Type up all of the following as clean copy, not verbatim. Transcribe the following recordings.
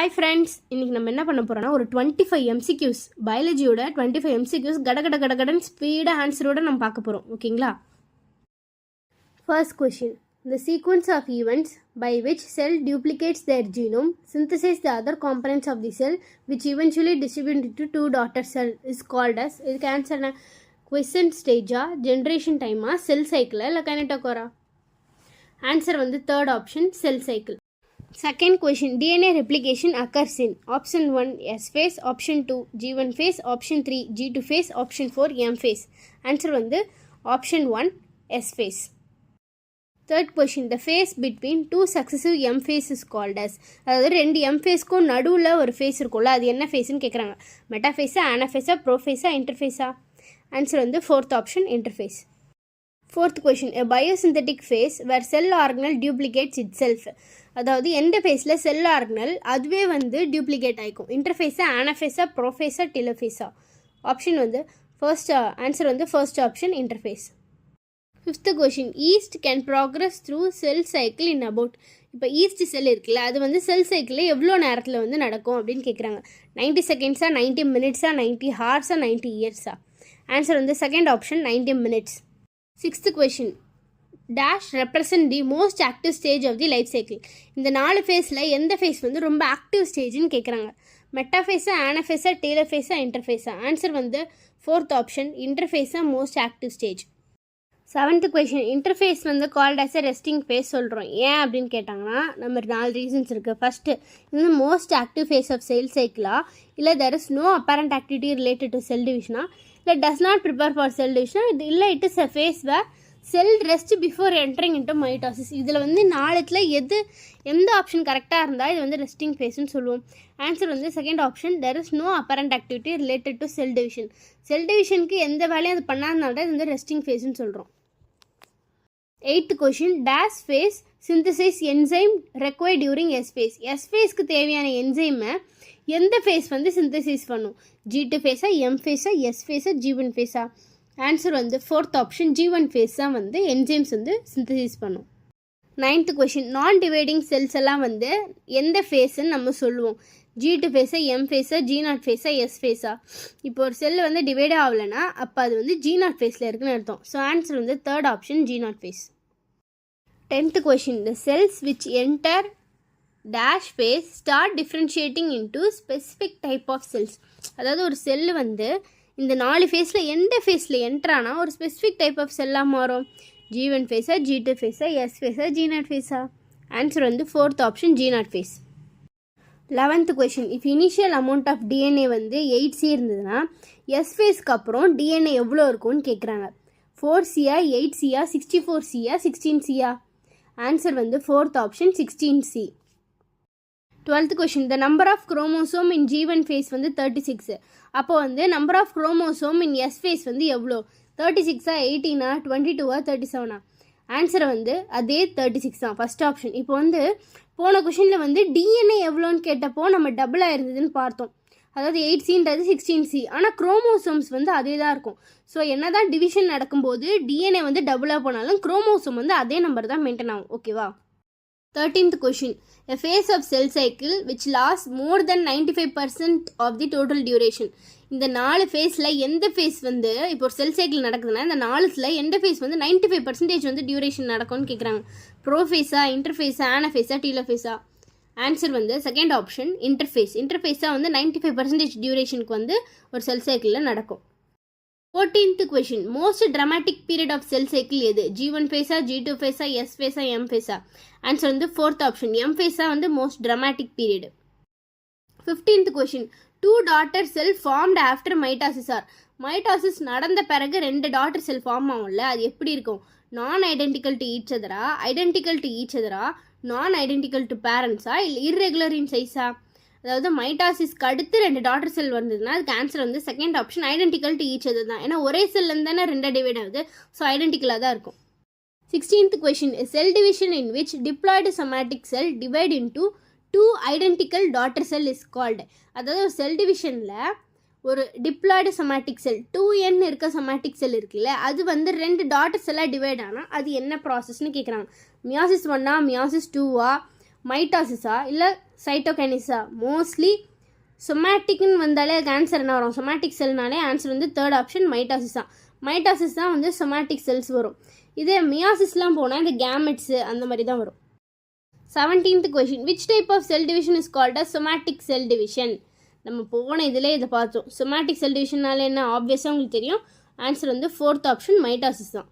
Hi friends, இன்றைக்கி நம்ம என்ன பண்ண போகிறோன்னா ஒரு 25 MCQs பயாலஜியோட 25 MCQs கடகடன் ஸ்பீடாக ஆன்சரோட நம்ம பார்க்க போகிறோம். ஓகேங்களா? First question, the sequence of events by which cell duplicates their genome, synthesize the other components of the cell which eventually distribute into two daughter cell is called as. இதுக்கு answer என்ன? quiescent ஸ்டேஜா, generation டைமா, செல் சைக்கிளா இல்லை கைனட்டோகோரா? Answer வந்து third option, cell cycle. Second question, DNA replication occurs in option 1 S phase, option 2 G1 phase, option 3 G2 phase, option 4 M phase. Answer வந்து option 1 S phase. Third question, the phase between two successive M phase is called as. அதாவது ரெண்டு M phaseக்கும் நடுவில் ஒரு phase இருக்கும்ல, அது என்ன phaseன்னு கேட்குறாங்க. மெட்டாஃபேஸா, ஆனாஃபேஸா, ப்ரோஃபேஸா, இன்டர்ஃபேஸா? ஆன்சர் வந்து fourth option, interface. Fourth question, a biosynthetic phase where cell organelle duplicates itself. அதாவது எந்த ஃபேஸில் செல் ஆர்கனல் அதுவே வந்து டியூப்ளிகேட் ஆகிக்கும். இன்டர்ஃபேஸா, ஆனாஃபேஸா, ப்ரோஃபேஸா, டெலோஃபேஸா? ஆப்ஷன் வந்து ஆன்சர் வந்து first option, interphase. Fifth question, yeast can progress through cell cycle in about. இப்போ ஈஸ்ட் செல் இருக்குல்ல, அது வந்து செல் சைக்கிளில் எவ்வளோ நேரத்தில் வந்து நடக்கும் அப்படின்னு கேட்குறாங்க. 90 செகண்ட்ஸா, 90 மினிட்ஸா, 90 ஹார்ஸா, 90 இயர்ஸா? ஆன்சர் வந்து second option, 90 minutes. Sixth question, dash represent the most active stage of the life cycle. இந்த 4 ஃபேஸில் எந்த ஃபேஸ் வந்து ரொம்ப ஆக்டிவ் ஸ்டேஜ்னு கேட்குறாங்க. மெட்டாஃபேஸா, ஆனாஃபேஸா, டெலோஃபேஸா, இன்டர்ஃபேஸா? ஆன்சர் வந்து ஃபோர்த் ஆப்ஷன், இன்டர்ஃபேஸா most active stage. Seventh question, interphase வந்து called as a resting phase சொல்கிறோம். ஏன் அப்படின்னு கேட்டாங்கன்னா நம்ம 4 ரீசன்ஸ் இருக்குது. ஃபஸ்ட்டு, இது most active phase of cell சைக்கிளா, இல்லை there is no apparent activity related to cell டிவிஷனா, இல்லை does not prepare for cell டிவிஷனா, இது இல்லை it is a phase where cell rest before entering into mitosis. இதில் வந்து 4ல் எந்த ஆப்ஷன் கரெக்டாக இருந்தால் இது வந்து ரெஸ்டிங் ஃபேஸ்ன்னு சொல்லுவோம். ஆன்சர் வந்து second option, there is no apparent activity related to cell division. Cell டிவிஷனுக்கு எந்த வேலையும் அது பண்ணாதனால தான் இது வந்து ரெஸ்டிங் ஃபேஸ்ன்னு சொல்கிறோம். Eighth question, dash phase synthesise enzyme required during S phase. S ஃபேஸ்க்கு தேவையான என்சைமை எந்த ஃபேஸ் வந்து சிந்தசைஸ் பண்ணும்? G2 ஃபேஸா, எம் ஃபேஸா, எஸ் ஃபேஸா, G1 ஃபேஸா? ஆன்சர் வந்து ஃபோர்த் ஆப்ஷன், G1 ஃபேஸ் தான் வந்து என்சைம்ஸ் வந்து சிந்தசைஸ் பண்ணும். Ninth question, non dividing cells எல்லாம் வந்து எந்த ஃபேஸ்ன்னு நம்ம சொல்லுவோம்? G2 ஃபேஸா, எம் ஃபேஸா, G0 ஃபேஸா, எஸ் ஃபேஸா? இப்போ ஒரு செல் வந்து டிவைட் ஆகலைன்னா அப்போ அது வந்து G0 ஃபேஸில் இருக்குன்னு அர்த்தம். ஸோ ஆன்சர் வந்து third option, G0 phase. 10th question, the cells which enter dash phase start differentiating into specific type of cells. அதாவது ஒரு செல் வந்து இந்த 4 ஃபேஸில் எந்த ஃபேஸில் என்ட்ரானா ஒரு ஸ்பெசிஃபிக் டைப் ஆஃப் செல்லாக மாறும்? G1 ஃபேஸா, G2 ஃபேஸா, எஸ் ஃபேஸா, G0 ஃபேஸா? ஆன்சர் வந்து fourth option, G0 phase. 11th question, if initial amount of DNA வந்து 8C இருந்ததுன்னா எஸ் ஃபேஸ்க்கு அப்புறம் டிஎன்ஏ எவ்வளோ இருக்கும்னு கேட்குறாங்க. 4Cயா, 8Cயா, 64Cயா, 16Cயா? ஆன்சர் வந்து fourth option, 16C. 12th question, the number of chromosome in G1 phase வந்து 36. அப்போ வந்து number of chromosome in S phase வந்து எவ்வளோ? 36ஆ, 18ஆ, 22ஆ, 37ஆ? ஆன்சர் வந்து அதே 36 தான், ஃபஸ்ட் ஆப்ஷன். இப்போ வந்து போன கொஷினில் வந்து டிஎன்ஏ எவ்வளோன்னு கேட்டப்போ நம்ம டபுளாக இருந்ததுன்னு பார்த்தோம். அதாவது 8Cன்றது 16C, ஆனால் குரோமோசோம்ஸ் வந்து அதே தான் இருக்கும். ஸோ என்ன தான் டிவிஷன் நடக்கும்போது டிஎன்ஏ வந்து டபுளாக போனாலும் குரோமோசோம் வந்து அதே நம்பர் தான் மெயின்டைன் ஆகும். ஓகேவா? 13th question, a phase of cell cycle which lasts more than 95% of the total duration. இந்த 4 ஃபேஸில் எந்த ஃபேஸ் வந்து இப்போ ஒரு செல் சைக்கிள் நடக்குதுன்னா இந்த 4ல் எந்த ஃபேஸ் வந்து 95% வந்து டியூரேஷன் நடக்கும்னு கேட்குறாங்க. ப்ரோஃபேஸா, இன்டர்ஃபேஸா, ஆனாஃபேஸா, டீலோஃபேஸா? ஆன்சர் வந்து செகண்ட் ஆப்ஷன், இன்டர்ஃபேஸ். இன்டர்ஃபேஸா வந்து 95% டியூரேஷனுக்கு வந்து ஒரு செல் சைக்கிளில் நடக்கும். 14th question, most dramatic period of cell cycle எது? G1 ஃபேஸா, G2 ஃபேஸா, எஸ் ஃபேஸா, எம் ஃபேஸா? ஆன்சர் வந்து ஃபோர்த் ஆப்ஷன், எம் ஃபேஸா வந்து most dramatic period. 15th question, 2 daughter cell formed after mitosis are. Mitosis நடந்த பிறகு 2 டாட்டர் செல் ஃபார்ம் ஆகும்ல, அது எப்படி இருக்கும்? நான் ஐடென்டிக்கல் டு ஈச் அதரா, ஐடென்டிக்கல் டு ஈச் அதரா, நான் ஐடென்டிக்கல் டு பேரண்ட்ஸா, இல்லை இர்ரெகுலர் இன் சைஸா? அதாவது மைட்டாசிஸ்க்கு அடுத்து 2 டாட்டர் செல் வந்ததுன்னா அதுக்கு ஆன்சர் வந்து second option, identical to each other தான். ஏன்னா ஒரே செல்லேருந்து தானே 2 டிவைட் ஆகுது. ஸோ ஐடென்டிக்கலாக தான் இருக்கும். 16th question, cell division in which diploid somatic sell divide into 2 identical daughter sell is called. அதாவது ஒரு செல் டிவிஷனில் ஒரு டிப்ளாய்டு சொமேட்டிக் செல் 2N இருக்க சொமேட்டிக் செல் இருக்குல்ல, அது வந்து 2 டாட்டர் செல்லாக டிவைட் ஆனால் அது என்ன ப்ராசஸ்ன்னு கேட்குறாங்க. மியாசிஸ் 1ஆ, மியாசிஸ் 2ஆ, மைட்டாசிஸா இல்லை சைட்டோகைனிஸா? மோஸ்ட்லி சொமேட்டிக்னு வந்தாலே அதுக்கு ஆன்சர் என்ன வரும்? சொமேட்டிக் செல்னாலே ஆன்சர் வந்து தேர்ட் ஆப்ஷன் மைட்டாசிஸ் தான். மைட்டாசிஸ் தான் வந்து சொமேட்டிக் செல்ஸ் வரும். இதே மியாசிஸ்லாம் போனால் இந்த கேமெட்ஸு அந்த மாதிரி தான் வரும். 17th question, which type of cell division is called as somatic cell division? நம்ம போன இதில் இதை பார்த்தோம். சொமேட்டிக் செல் டிவிஷன்னால என்ன ஆப்வியஸாக உங்களுக்கு தெரியும். ஆன்சர் வந்து 4th ஆப்ஷன் மைட்டாசிஸ் தான்.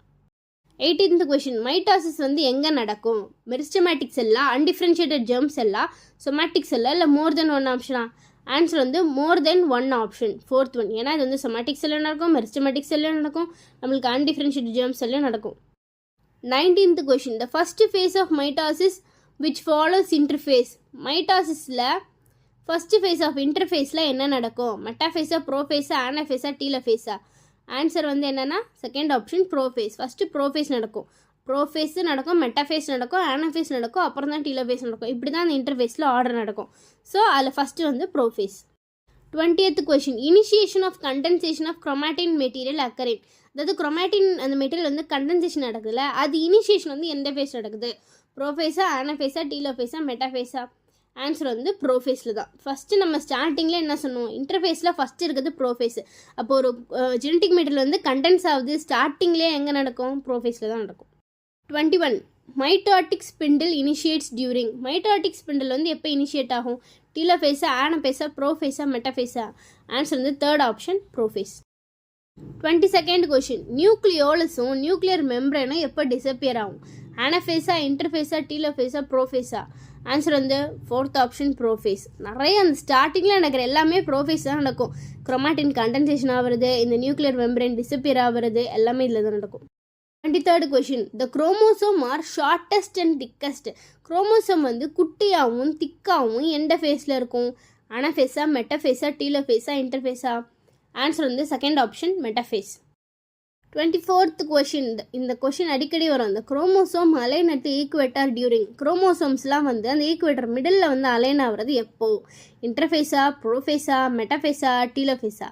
18th கொஷின், மைட்டாசிஸ் வந்து எங்கே நடக்கும்? மெரிஸ்டமேட்டிக் செல்லா, அன்டிஃப்ரென்ஷியேட்டட் ஜெர்ம் செல்லா, சொமேட்டிக் செல்லா, இல்லை மோர் தென் ஒன் ஆப்ஷனா? ஆன்சர் வந்து மோர் தென் ஒன் ஆப்ஷன், 4th ஒன். ஏன்னா இது வந்து சொமேட்டிக் செல்லும் நடக்கும், மெரிஸ்டமேட்டிக் செல்லும் நடக்கும், நம்மளுக்கு அன்டிஃப்ரென்ஷியேட்டட் ஜெர்ம் செல்லும் நடக்கும். 19th question, the first phase of mitosis which follows interphase? மைட்டாசிஸில் ஃபர்ஸ்ட் ஃபேஸ் ஆஃப் இன்டர்ஃபேஸில் என்ன நடக்கும்? மெட்டாஃபேஸா, ப்ரோஃபேஸா, ஆனஃபேஸா, டீலோஃபேஸா? ஆன்சர் வந்து என்னென்னா second option prophase. First prophase நடக்கும், ப்ரோஃபேஸ் நடக்கும், மெட்டாஃபேஸ் நடக்கும், ஆனஃபேஸ் நடக்கும், அப்புறம் தான் டீலோஃபேஸ் நடக்கும். இப்படி தான் அந்த இன்டர்ஃபேஸில் ஆர்டர் நடக்கும். ஸோ அதில் ஃபஸ்ட்டு வந்து prophase. 20th question, initiation of condensation of chromatin material occur in? அதாவது குரோமாட்டின் அந்த மெட்டீரியல் வந்து கண்டென்சேஷன் நடக்குதுல்ல, அது இனிஷியேஷன் வந்து எந்த ஃபேஸ் நடக்குது? ப்ரோஃபேஸா, ஆனஃபேஸா, டீலோஃபேஸா, மெட்டாஃபேஸா? ஆன்சர் வந்து ப்ரோஃபேஸில் தான். ஃபஸ்ட்டு நம்ம ஸ்டார்டிங்கில் என்ன சொன்னோம்? இன்டர்ஃபேஸில் ஃபஸ்ட்டு இருக்கிறது ப்ரோஃபேஸ். அப்போ ஒரு ஜெனட்டிக் மெட்டீரியல் வந்து கண்டென்ஸ் ஆகுது ஸ்டார்டிங்லேயே எங்கே நடக்கும்? ப்ரோஃபேஸில் தான் நடக்கும். 21 mitotic spindle initiates during? Mitotic spindle வந்து எப்போ இனிஷியேட் ஆகும்? டீலோஃபேஸா, ஆனஃபேஸா, ப்ரோஃபேஸா, மெட்டாஃபேஸா? ஆன்சர் வந்து third option prophase. 22nd question, நியூக்ளியோலஸும் நியூக்ளியர் மெம்பரேனும் எப்போ டிஸப்பியர் ஆகும்? ஆனஃபேஸா, இன்டர்ஃபேஸா, டீலோஃபேஸா, ப்ரோஃபேஸா? ஆன்சர் வந்து 4th ஆப்ஷன் ப்ரோஃபேஸ். நிறைய அந்த ஸ்டார்டிங்கில் நடக்கிற எல்லாமே ப்ரோஃபேஸ் தான் நடக்கும். குரோமாட்டின் கண்டென்சேஷன் ஆகிறது, இந்த நியூக்ளியர் மெம்பரேன் டிஸப்பியர் ஆகிறது, எல்லாமே இதில் தான் நடக்கும். 23rd question, the chromosome are shortest and thickest? Chromosome வந்து குட்டியாகவும் திக்காகவும் எந்த ஃபேஸில் இருக்கும்? ஆனஃபேஸா, மெட்டாஃபேஸா, டீலோஃபேஸா, இன்டர்ஃபேஸா? ஆன்சர் வந்து second option metaphase. 24th question, இந்த கொஷின் அடிக்கடி வரும். இந்த chromosome align at equator during? குரோமோசோம்ஸ்லாம் வந்து அந்த ஈக்குவேட்டர் மிடில் வந்து அலைன் ஆகிறது எப்போ? இன்டர்ஃபேஸா, ப்ரோஃபேஸா, மெட்டாஃபேஸா, டீலோஃபேஸா?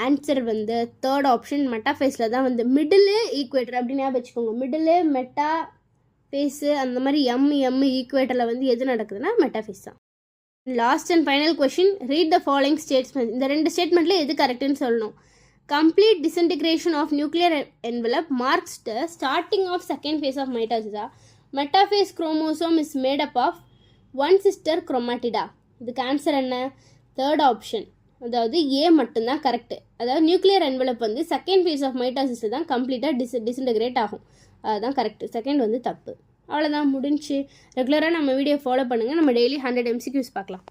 ஆன்சர் வந்து தேர்ட் ஆப்ஷன் மெட்டாஃபேஸில் தான் வந்து மிடில் ஈக்குவேட்டர் அப்படின்னு ஞாபகம் வச்சுக்கோங்க. மிடில் மெட்டா ஃபேஸு அந்த மாதிரி எம் ஈக்குவேட்டரில் வந்து எது நடக்குதுன்னா மெட்டாஃபேஸ் தான். Last and final question, read the following statement. இந்த ரெண்டு ஸ்டேட்மெண்ட்டில் எது கரெக்டுன்னு சொல்லணும். Complete disintegration of nuclear envelope marks the starting of second phase of mitosis. Metaphase chromosome is made up of one sister chromatida. இதுக்கு answer என்ன? Third option, அதாவது ஏ மட்டும்தான் correct. அதாவது நியூக்ளியர் என்வெலப் வந்து செகண்ட் ஃபேஸ் ஆஃப் மைட்டாசிஸில் தான் கம்ப்ளீட்டாக disintegrate ஆகும். அதுதான் கரெக்டு. செகண்ட் வந்து தப்பு. அவ்வளோதான், முடிஞ்சு. ரெகுலராக நம்ம வீடியோ ஃபாலோ பண்ணுங்கள். நம்ம டெய்லி 100 MCQs பார்க்கலாம்.